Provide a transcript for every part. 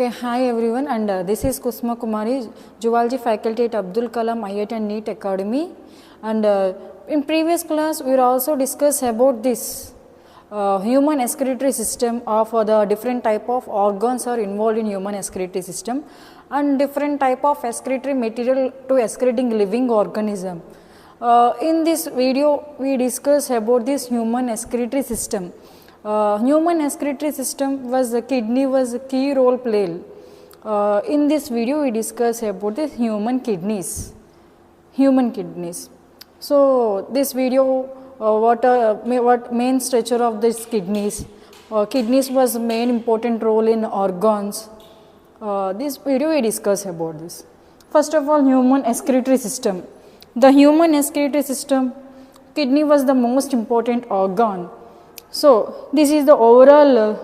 Okay, hi everyone, and this is Kusma Kumari, Zoology faculty at Abdul Kalam IIT and NEET Academy. And in previous class, we also discussed about this human excretory system of the different type of organs are involved in human excretory system, and different type of excretory material to excreting living organism. In this video, we discuss about this human excretory system. Human excretory system was the kidney was a key role played. In this video, we discuss about the human kidneys. So this video, what main structure of this kidneys? Kidneys was main important role in organs. This video we discuss about this. First of all, human excretory system. The human excretory system, kidney was the most important organ. So this is the overall.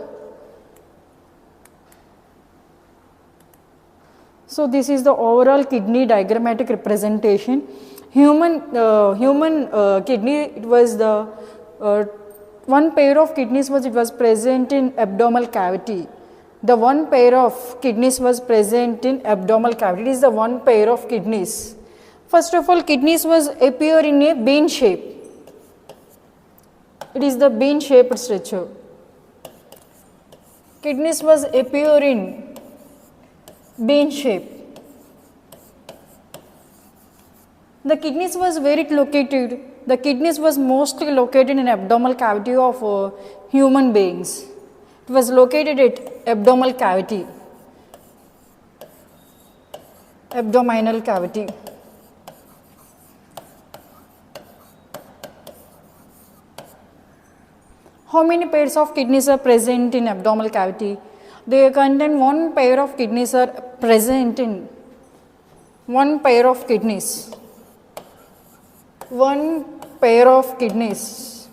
So this is the overall kidney diagrammatic representation. Human kidney, it was the one pair of kidneys was present in abdominal cavity. The one pair of kidneys was present in abdominal cavity. It is the one pair of kidneys. First of all, kidneys was appear in a bean shape. It is the bean shaped structure. Kidneys was appear in bean shape. The kidneys was where it located. The kidneys was mostly located in abdominal cavity of human beings. It was located at abdominal cavity. Abdominal cavity. How many pairs of kidneys are present in abdominal cavity? They contain one pair of kidneys are present in one pair of kidneys. One pair of kidneys.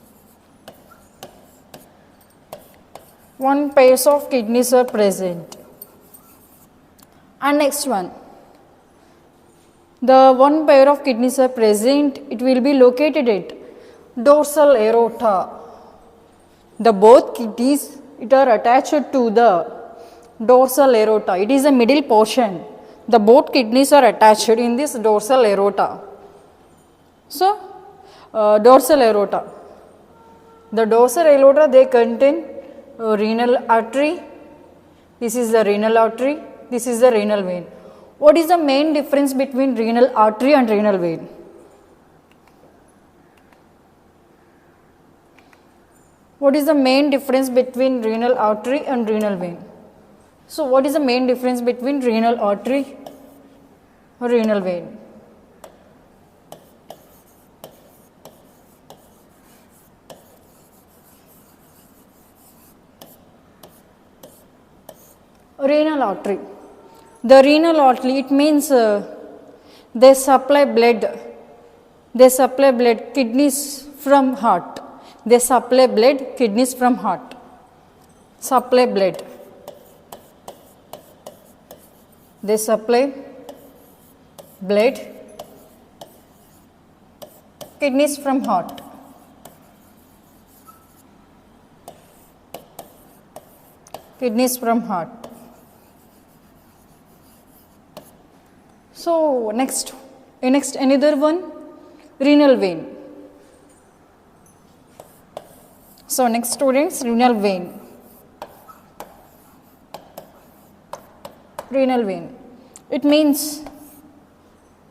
One pair of kidneys are present. And next one. The one pair of kidneys are present. It will be located at dorsal aorta. The both kidneys it are attached to the dorsal aorta. It is a middle portion. The both kidneys are attached in this dorsal aorta. So, dorsal aorta. The dorsal aorta they contain renal artery. This is the renal artery. This is the renal vein. What is the main difference between renal artery and renal vein? What is the main difference between renal artery and renal vein? So, what is the main difference between renal artery or renal vein? Renal artery. The renal artery, it means they supply blood. They supply blood, kidneys from heart. They supply blood, kidneys from heart. Supply blood. They supply blood, kidneys from heart. Kidneys from heart. So next another one, renal vein. So next students, renal vein. Renal vein. It means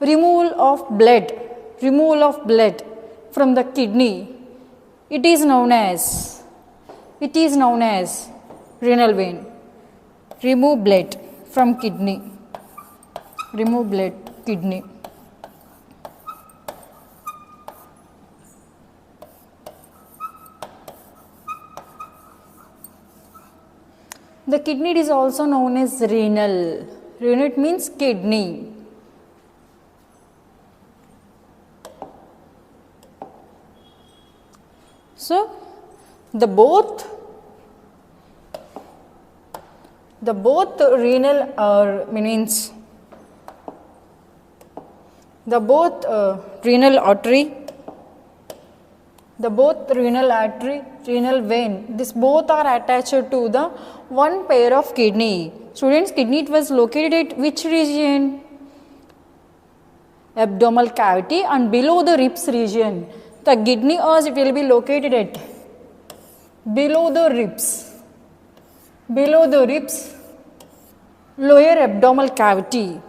removal of blood from the kidney. It is known as renal vein. Remove blood from kidney. Remove blood, kidney. The kidney is also known as renal. Renal it means kidney. So, the both renal means the both renal artery, The both renal artery, renal vein, this both are attached to the one pair of kidney. Students, kidney it was located at which region? Abdominal cavity and below the ribs region. The kidney as it will be located at below the ribs, lower abdominal cavity,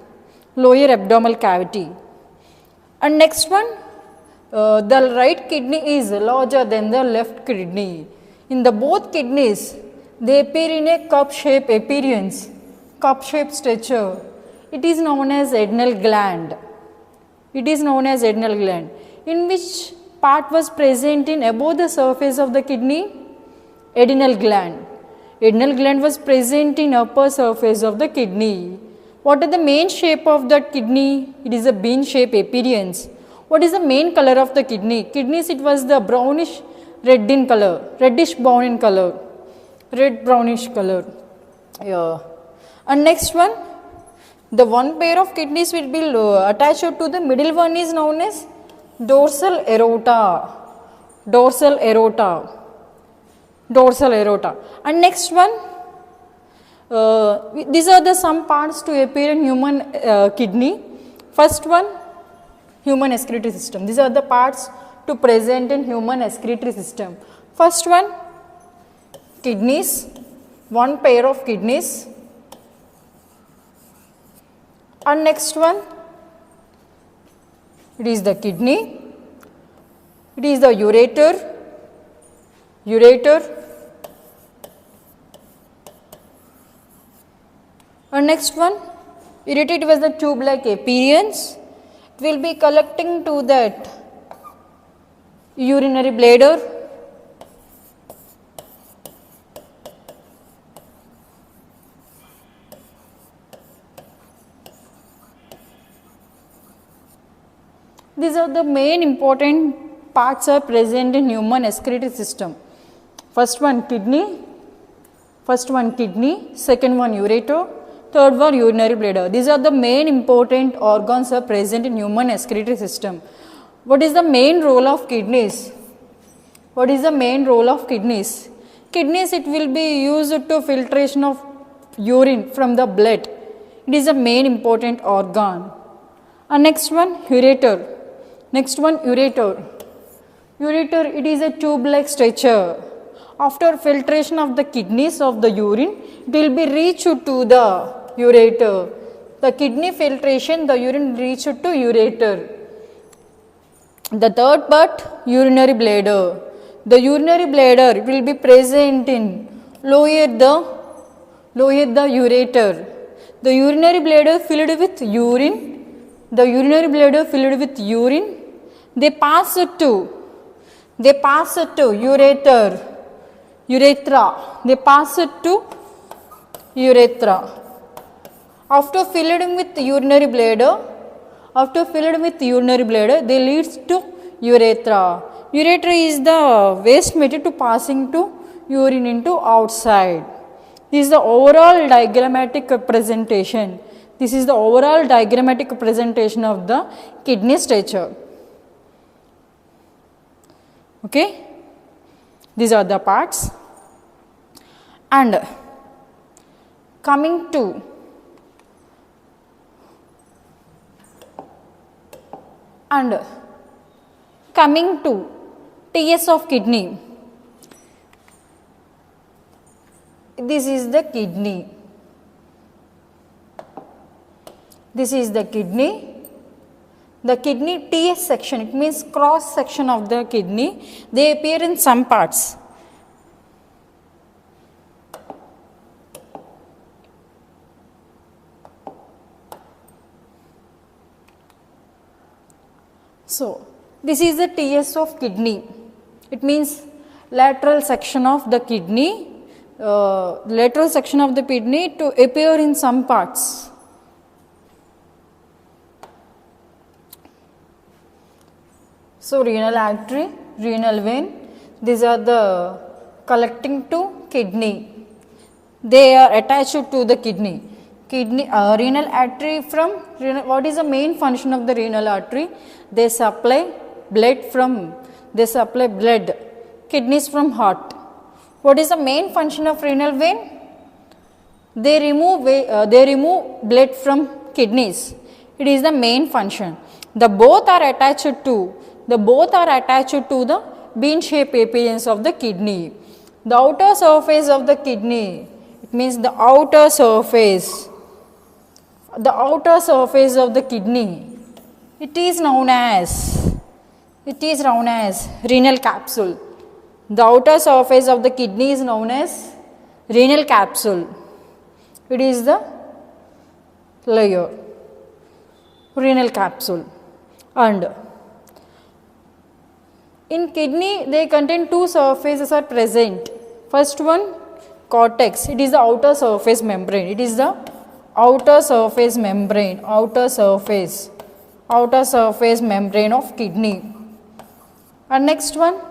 and next one, the right kidney is larger than the left kidney. In the both kidneys, they appear in a cup-shaped appearance, cup-shaped structure. It is known as adrenal gland. In which part was present in above the surface of the kidney? Adrenal gland. Adrenal gland was present in upper surface of the kidney. What is the main shape of that kidney? It is a bean-shaped appearance. What is the main color of the kidney? Kidneys, it was the brownish red in color, reddish brown in color, red brownish color. Yeah. And next one, the one pair of kidneys will be attached to the middle one is known as dorsal aorta. And next one, these are the some parts to appear in human kidney. First one, human excretory system. These are the parts to present in human excretory system. First one, kidneys, one pair of kidneys. And next one, it is the kidney, it is the ureter, and next one, ureter was the tube-like appearance. It will be collecting to that urinary bladder. These are the main important parts are present in human excretory system. First one kidney, second one ureter, third one urinary bladder. These are the main important organs are present in human excretory system. What is the main role of kidneys? Kidneys, it will be used to filtration of urine from the blood. It is a main important organ. And next one, ureter. Ureter, it is a tube-like structure. After filtration of the kidneys of the urine, it will be reached to the ureter. The kidney filtration, the urine reached to ureter. The third part, urinary bladder. The urinary bladder will be present in lower the ureter. The urinary bladder filled with urine. They pass to urethra. After filling with urinary bladder, they leads to urethra. Urethra is the waste material to passing to urine into outside. This is the overall diagrammatic representation. Of the kidney structure. Okay, these are the parts. And coming to TS of kidney. This is the kidney. The kidney TS section, it means cross section of the kidney. They appear in some parts. So, this is the TS of kidney. It means lateral section of the kidney. To appear in some parts. So, renal artery, renal vein, these are the collecting to kidney. They are attached to the kidney. Renal artery what is the main function of the renal artery? They supply blood from They supply blood. Kidneys from heart. What is the main function of renal vein? They remove blood from kidneys. It is the main function. The both are attached to the bean shaped appearance of the kidney. The outer surface of the kidney, it means the outer surface of the kidney, it is known as renal capsule. The outer surface of the kidney is known as renal capsule. It is the layer, renal capsule. And in kidney, they contain two surfaces are present. First one, cortex. It is the outer surface membrane. It is the outer surface membrane of kidney. And next one,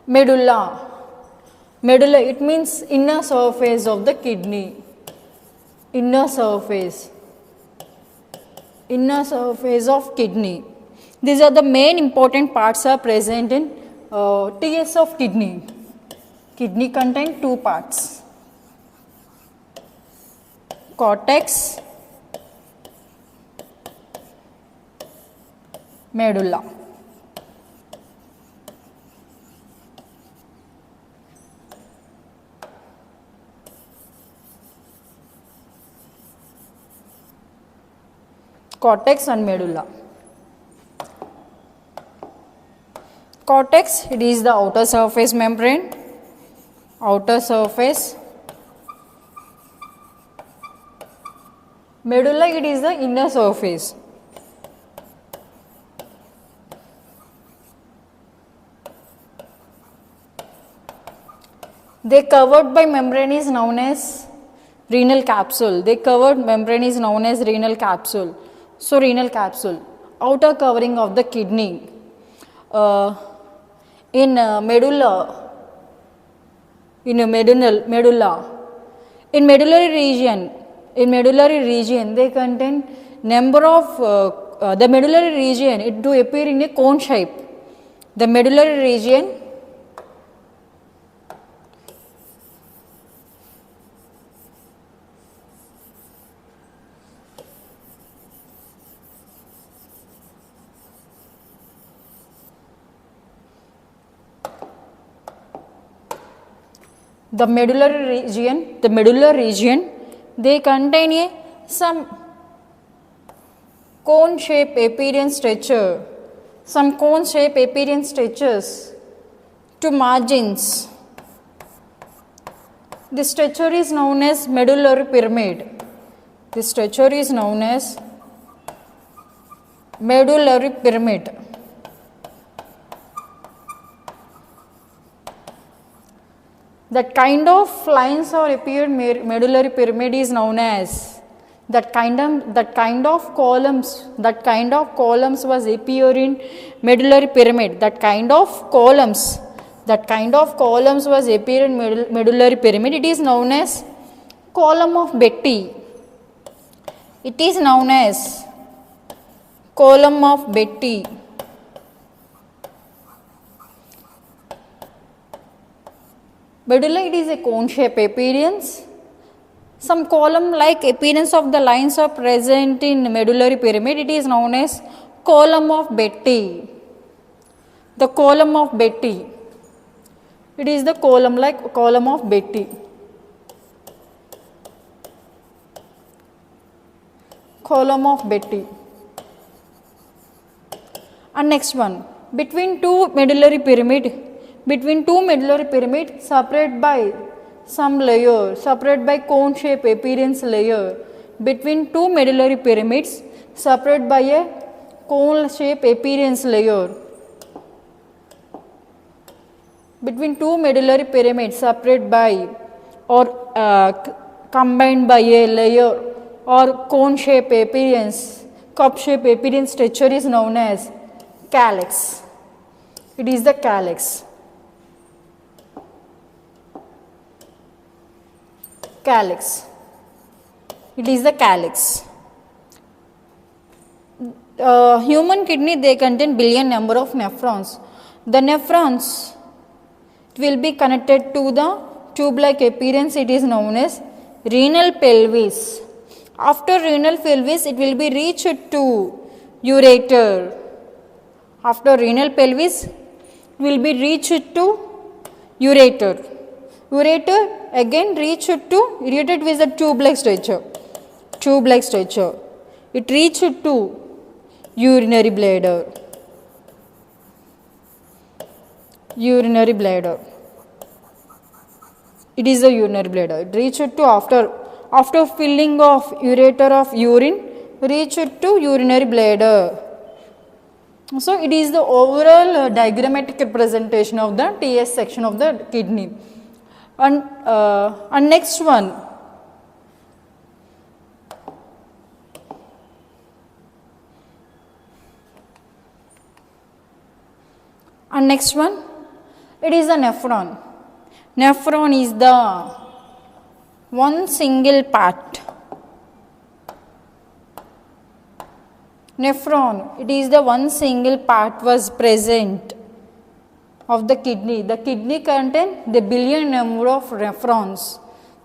medulla. Medulla, it means inner surface of the kidney. Inner surface of kidney. These are the main important parts are present in TS of kidney. Kidney contains two parts, cortex, medulla. Cortex and medulla. Cortex, it is the outer surface membrane, medulla, it is the inner surface. They covered by membrane is known as renal capsule. So, renal capsule, outer covering of the kidney. In medullary region, they contain number of the medullary region. It do appear in a cone shape. The medullary region, the medullary region, they contain some cone shape appearance structure, to margins. This structure is known as medullary pyramid. That kind of lines or appeared medullary pyramid is known as that kind of columns was appear in medullary pyramid. That kind of columns was appear in medullary pyramid. It is known as column of Betti. Medulla, it is a cone shape appearance. Some column like appearance of the lines are present in medullary pyramid. It is known as column of Betti. The column of Betti. It is the column of Betti. Column of Betti. And next one, between two medullary pyramid, separate by some layer, separate by cone shape appearance layer. Between two medullary pyramids, separate by a cone shape appearance layer. Between two medullary pyramids, separate by or combined by a layer or cone shape appearance, cup shape appearance structure is known as calyx. It is the calyx. It is the calyx. Human kidney, they contain billion number of nephrons. The nephrons will be connected to the tube-like appearance. It is known as renal pelvis. After renal pelvis, it will be reached to ureter. After renal pelvis, will be reached to ureter. Ureter again reached to ureter with a tube-like structure. Tube-like structure. It reached to urinary bladder. Urinary bladder. It is a urinary bladder. It reached to after filling of ureter of urine, reached to urinary bladder. So it is the overall diagrammatic representation of the TS section of the kidney. And next one. And next one, it is a nephron. Nephron is the one single part. Nephron, it is the one single part was present of the kidney. The kidney contain the billion number of nephrons.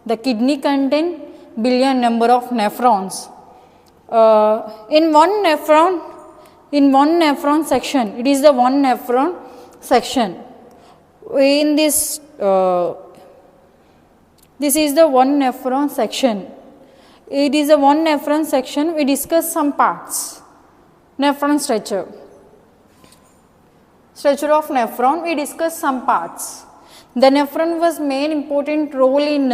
The kidney contain billion number of nephrons. In one nephron section, it is the one nephron section. In this is the one nephron section. It is a one nephron section. We discuss some parts. Nephron structure. Structure of nephron. We discuss some parts. The nephron was main important role in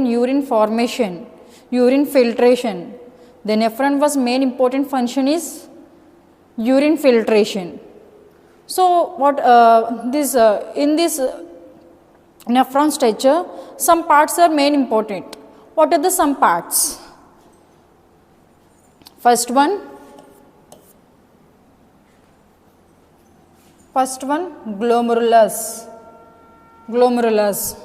urine formation, urine filtration. The nephron was main important function is urine filtration. So what in this nephron structure, some parts are main important. What are the some parts? First one, glomerulus. Glomerulus.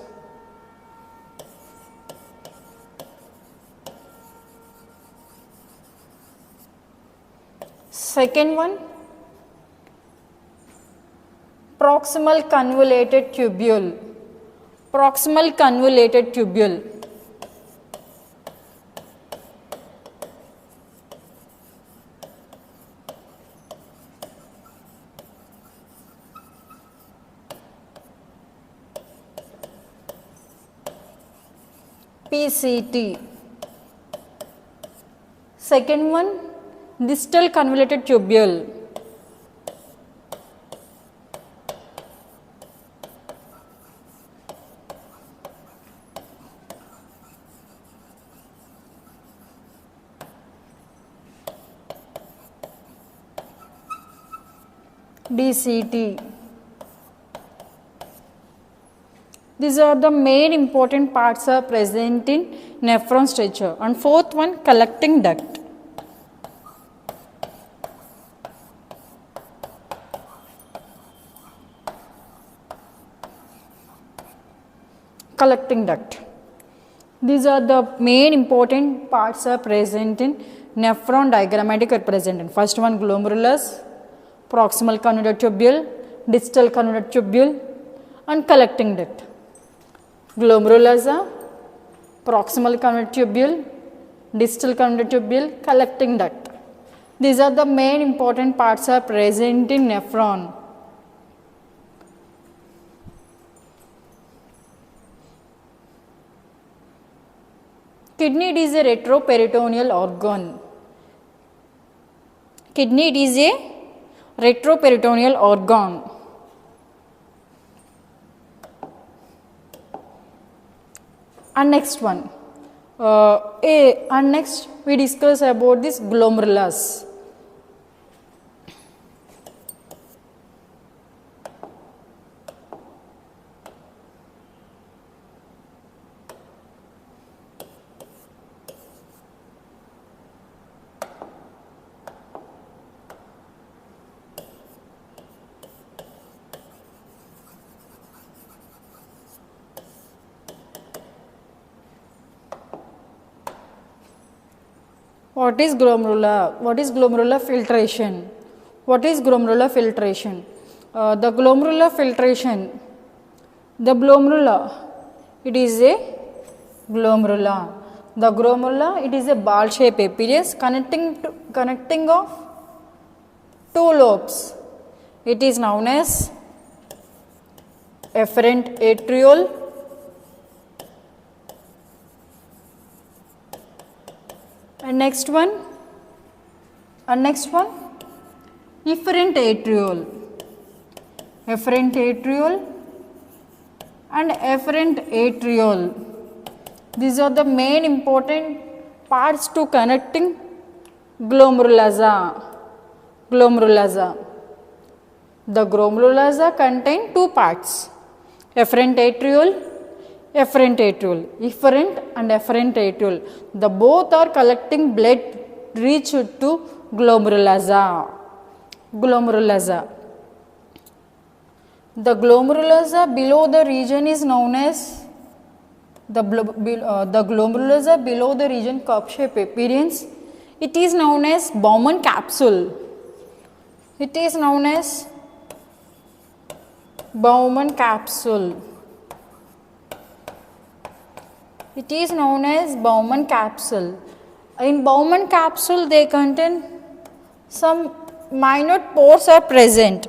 Second one, proximal convoluted tubule. Proximal convoluted tubule. PCT. Second one, distal convoluted tubule. DCT. These are the main important parts are present in nephron structure. And fourth one, collecting duct. Collecting duct. These are the main important parts are present in nephron diagrammatic representation. First one, glomerulus, proximal convoluted tubule, distal convoluted tubule, and collecting duct. Glomerulus, proximal convoluted tubule, distal convoluted tubule, collecting duct. These are the main important parts are present in nephron. Kidney, it is a retroperitoneal organ. Kidney, it is a retroperitoneal organ. And next one, and next we discuss about this glomerulus. What is glomerular? What is glomerular filtration? What is glomerular filtration? The glomerular filtration, the glomerula, it is a glomerula. The glomerula, it is a ball-shaped apparatus connecting of two lobes. It is known as efferent atriole and next one efferent atriole and efferent atriole. These are the main important parts to connecting glomerulasa. The glomerulasa contain two parts, efferent atriole, efferent and efferent atriole. The both are collecting blood reached to glomerulasa. The glomerulasa below the region is known as the glomerulasa below the region cup-shaped appearance. It is known as Bowman capsule. It is known as Bowman capsule. It is known as Bowman capsule. In Bowman capsule, they contain some minute pores are present.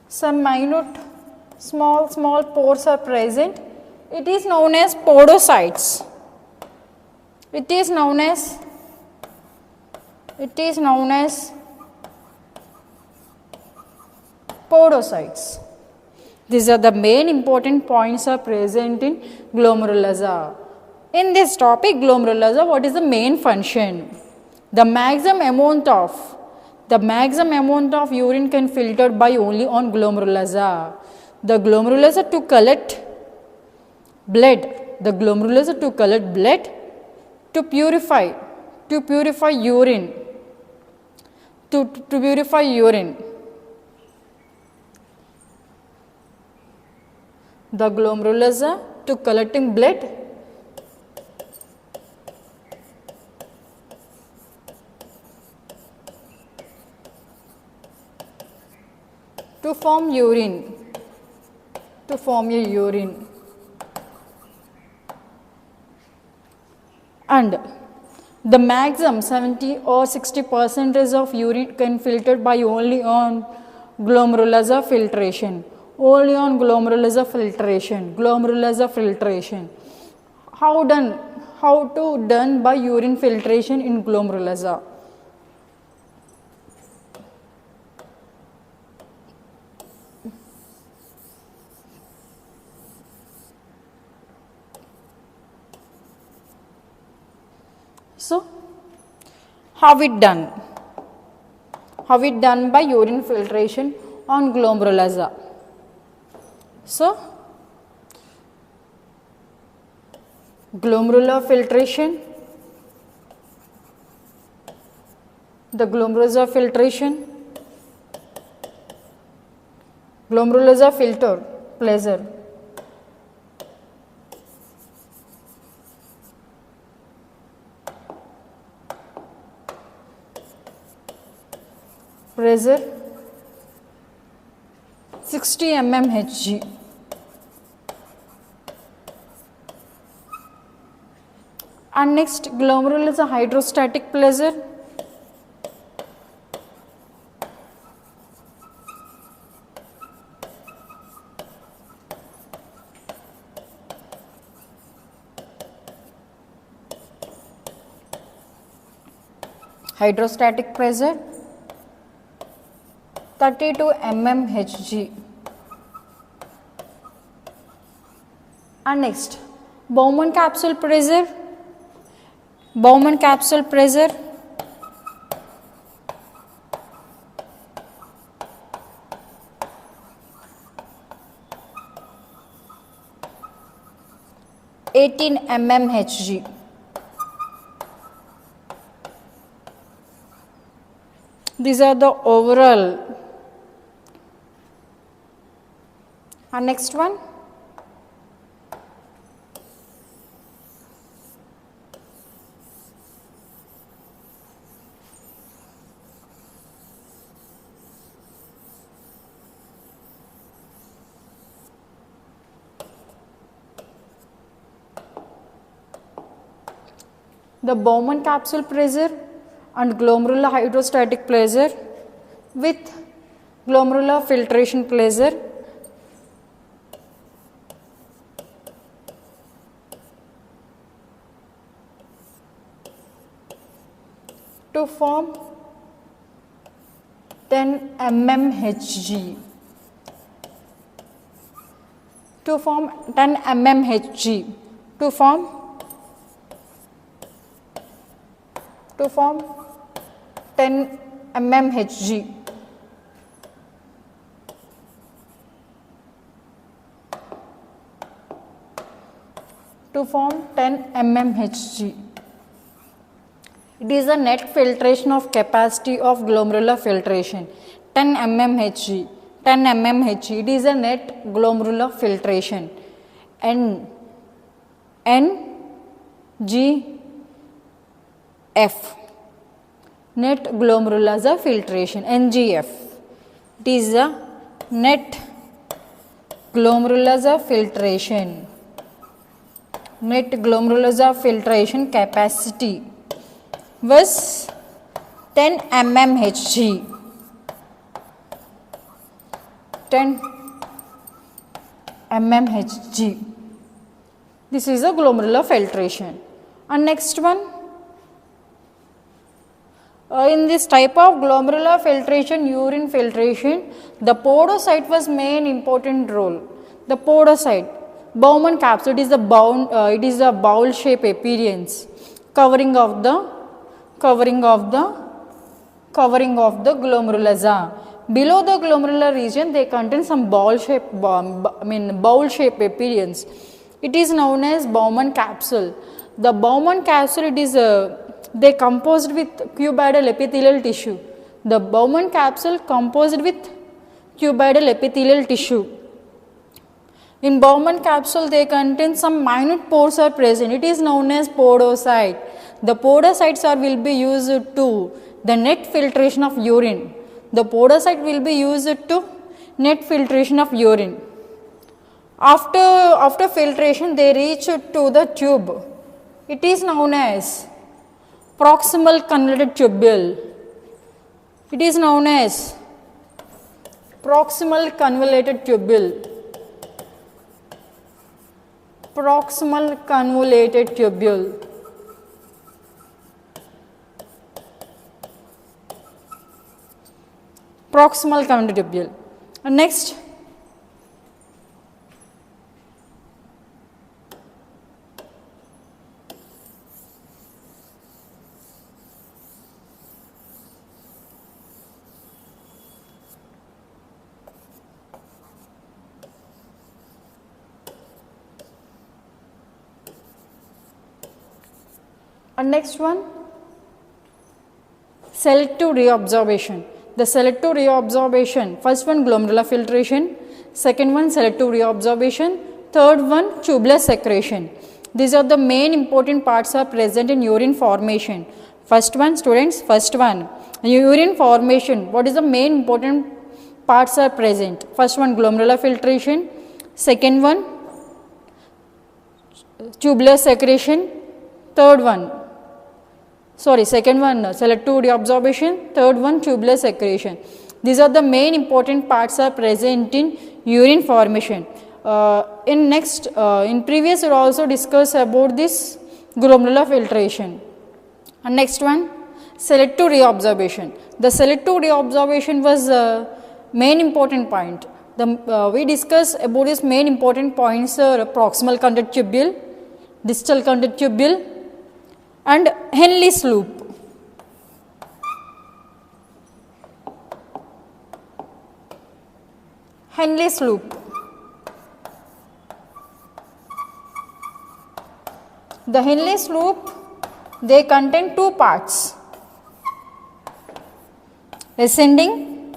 Some minute small pores are present. It is known as podocytes. It is known as podocytes. These are the main important points are present in glomerulasa. In this topic, glomerulasa, what is the main function? The maximum amount of urine can filtered by only on glomerulasa. The glomerulasa to collect blood. To purify urine. To purify urine. The glomerulasa to collecting blood to form urine. And the maximum 70 or 60% of urine can filtered by only on glomerulasa filtration. Glomerulasa filtration. How to done by urine filtration in glomerulasa? So, how it done? By urine filtration on glomerulasa. So, glomerular filtration, the glomerulasa filtration, glomerulasa filter, pressure. Pressure 60 mmHg. And next, glomerulasa hydrostatic pressure. Hydrostatic pressure 32 mmHg. And next, Bowman capsule pressure. 18 mmHg. These are the overall. And next one, the Bowman capsule pressure and glomerular hydrostatic pressure with glomerular filtration pressure to form 10 mmHg. To form 10 mmHg. To form 10 mmHg. To form 10 mmHg. It is a net filtration of capacity of glomerular filtration 10 mmHg. 10 mmHg. It is a net glomerular filtration. NGF. Net glomerular filtration. NGF. It is a net glomerular filtration. Net glomerular filtration capacity was 10 mmHg. 10 mmHg. This is a glomerular filtration. And next one, in this type of glomerular filtration, urine filtration, the podocyte was main important role. The podocyte, Bowman capsule, it is a bowl shape appearance covering of the glomerulus. Below the glomerular region, they contain some bowl shape appearance. It is known as Bowman capsule. The Bowman capsule, it is they composed with cuboidal epithelial tissue. The Bowman capsule composed with cuboidal epithelial tissue. In Bowman capsule, they contain some minute pores are present. It is known as podocyte. The podocytes will be used to the net filtration of urine. The podocyte will be used to net filtration of urine. After filtration, they reach to the tube. It is known as proximal convoluted tubule. It is known as proximal convoluted tubule. Proximal convoluted tubule. Proximal convoluted tubule. And next, one, selective reabsorption. The selective reabsorption, first one glomerular filtration, second one selective reabsorption, third one tubular secretion. These are the main important parts are present in urine formation. First one, students, first one, urine formation. What is the main important parts are present? First one glomerular filtration, second one tubular secretion, second one selective reabsorption, third one tubular secretion. These are the main important parts are present in urine formation. In previous we also discussed about this glomerular filtration. And next one, selective reabsorption. The selective reabsorption was main important point. We discussed about this main important points are proximal conduct tubule, distal conduct tubule, and Henle's loop. Henle's loop. The Henle's loop, they contain two parts, ascending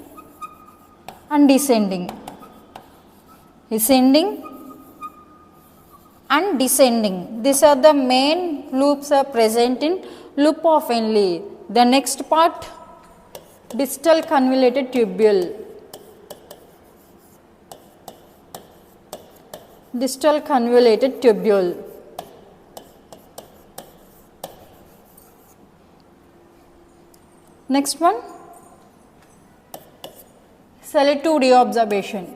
and descending. Ascending and descending. These are the main loops are present in loop of Henle. The next part, distal convoluted tubule. Distal convoluted tubule. Next one, selective reabsorption.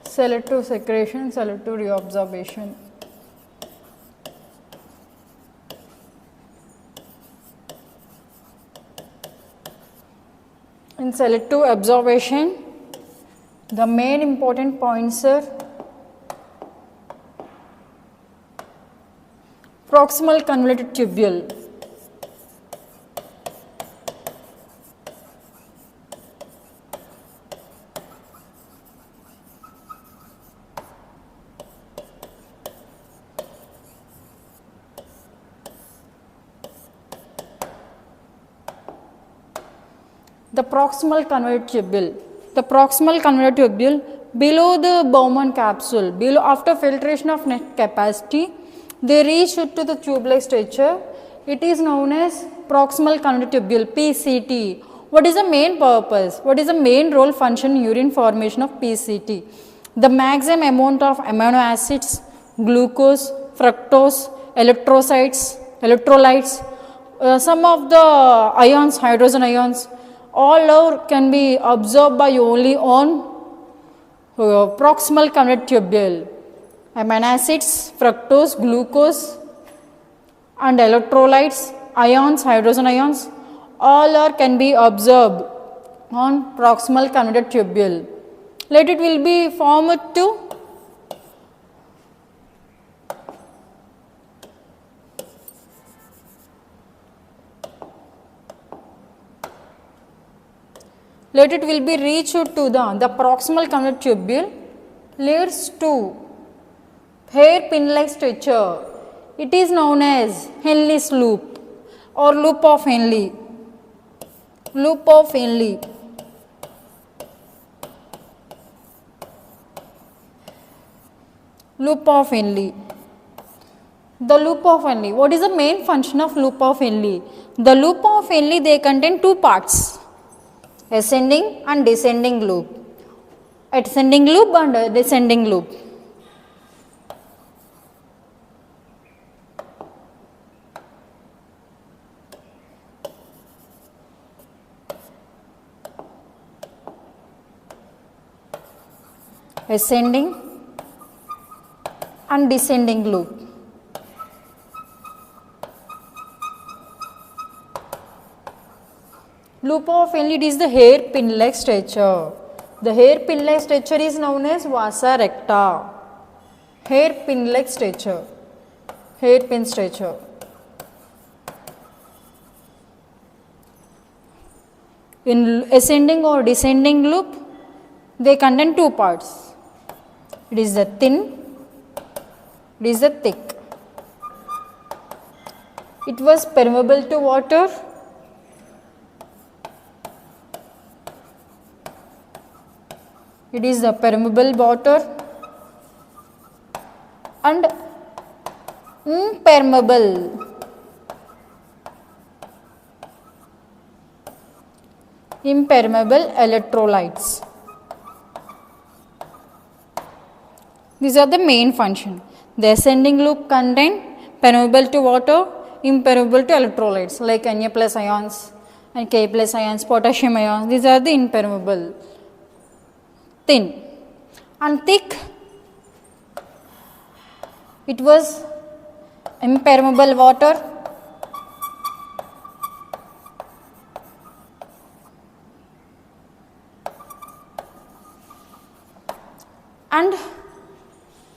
Selective secretion, selective reabsorption. In selective absorption, the main important points are proximal convoluted tubule. The proximal convoluted tubule. The proximal convoluted tubule below the Bowman capsule, below after filtration of net capacity, they reach to the tube-like structure. It is known as proximal convoluted tubule (PCT). What is the main purpose? What is the main role function in urine formation of PCT? The maximum amount of amino acids, glucose, fructose, electrolytes, some of the ions, hydrogen ions, all can be absorbed by only on proximal convoluted tubule. Amino acids, fructose, glucose and electrolytes, ions, hydrogen ions, all can be absorbed on proximal convoluted tubule. Let it will be formed to reached to the proximal convoluted tubule leads to hairpin-like structure. It is known as Henle's loop or loop of Henle. Loop of Henle. Loop of Henle. The loop of Henle. What is the main function of loop of Henle? The loop of Henle, they contain two parts, ascending and descending loop. Ascending loop and descending loop. Ascending and descending loop. Loop of Henle is the hairpin-like structure. The hairpin-like structure is known as vasa recta. Hairpin-like structure. Hairpin structure. In ascending or descending loop, they contain two parts. It is the thin, it is the thick. It was permeable to water. It is the permeable water and impermeable. Impermeable electrolytes. These are the main function. The ascending loop contain permeable to water, impermeable to electrolytes like Na plus ions and K plus ions, potassium ions. These are the impermeable. Thin and thick, it was impermeable water and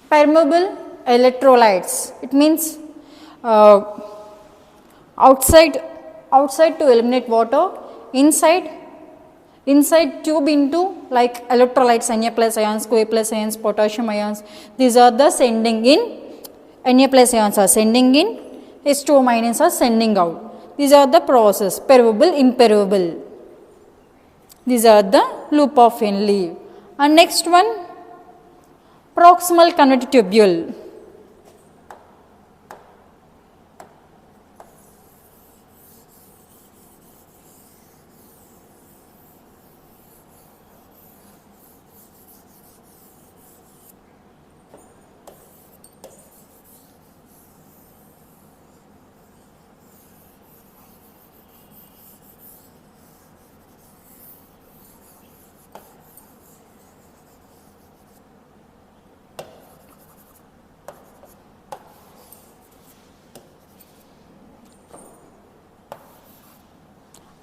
permeable electrolytes. It means outside to eliminate water, inside tube into like electrolytes, Na plus ions, K plus ions, potassium ions. These are the sending in. Na plus ions are sending in, H2O minus are sending out. These are the process, permeable, impermeable. These are the loop of Henle. And next one, Proximal conductive tubule.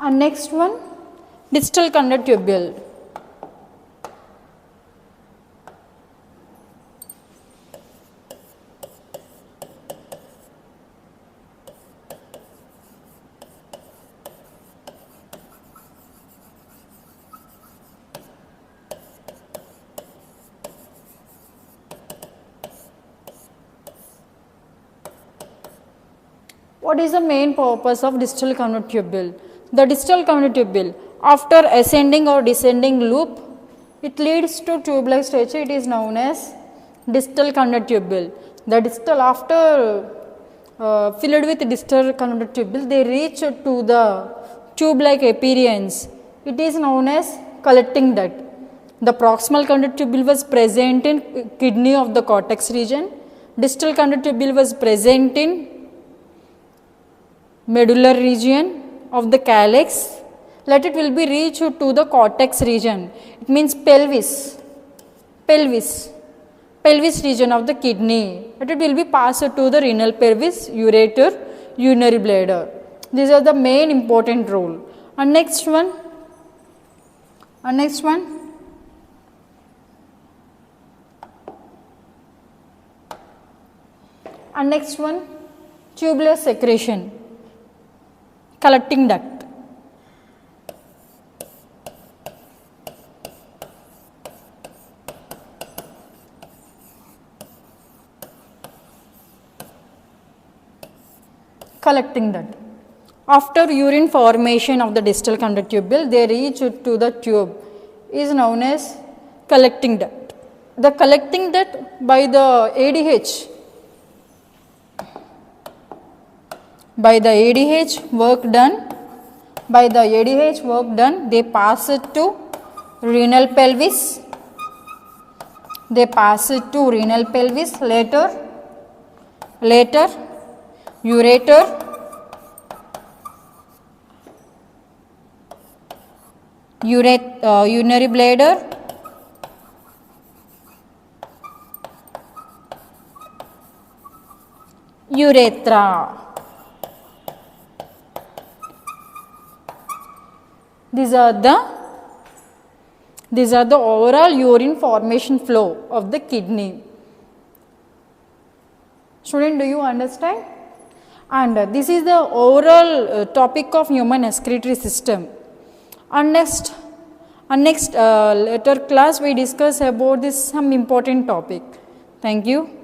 And next one, distal conductive tubule. What is the main purpose of distal conductive tubule? The distal conductive tubule, after ascending or descending loop, it leads to tube-like structure. It is known as distal conductive tubule. The distal, after filled with distal conductive tubule, they reach to the tube-like appearance. It is known as collecting duct. The proximal conductive tubule was present in kidney of the cortex region. Distal conductive tubule was present in medullary region of the calyx. Let it will be reached to the cortex region. It means pelvis region of the kidney. Let it will be passed to the renal pelvis, ureter, urinary bladder. These are the main important role. And next one, tubular secretion, collecting duct. Collecting duct. After urine formation of the distal conductive tubule, they reach to the tube, is known as collecting duct. The collecting duct by the ADH work done, they pass it to renal pelvis. Later ureter, urinary bladder, urethra. These are the overall urine formation flow of the kidney. Student, do you understand? And this is the overall topic of human excretory system. And next later class we discuss about this some important topic. Thank you.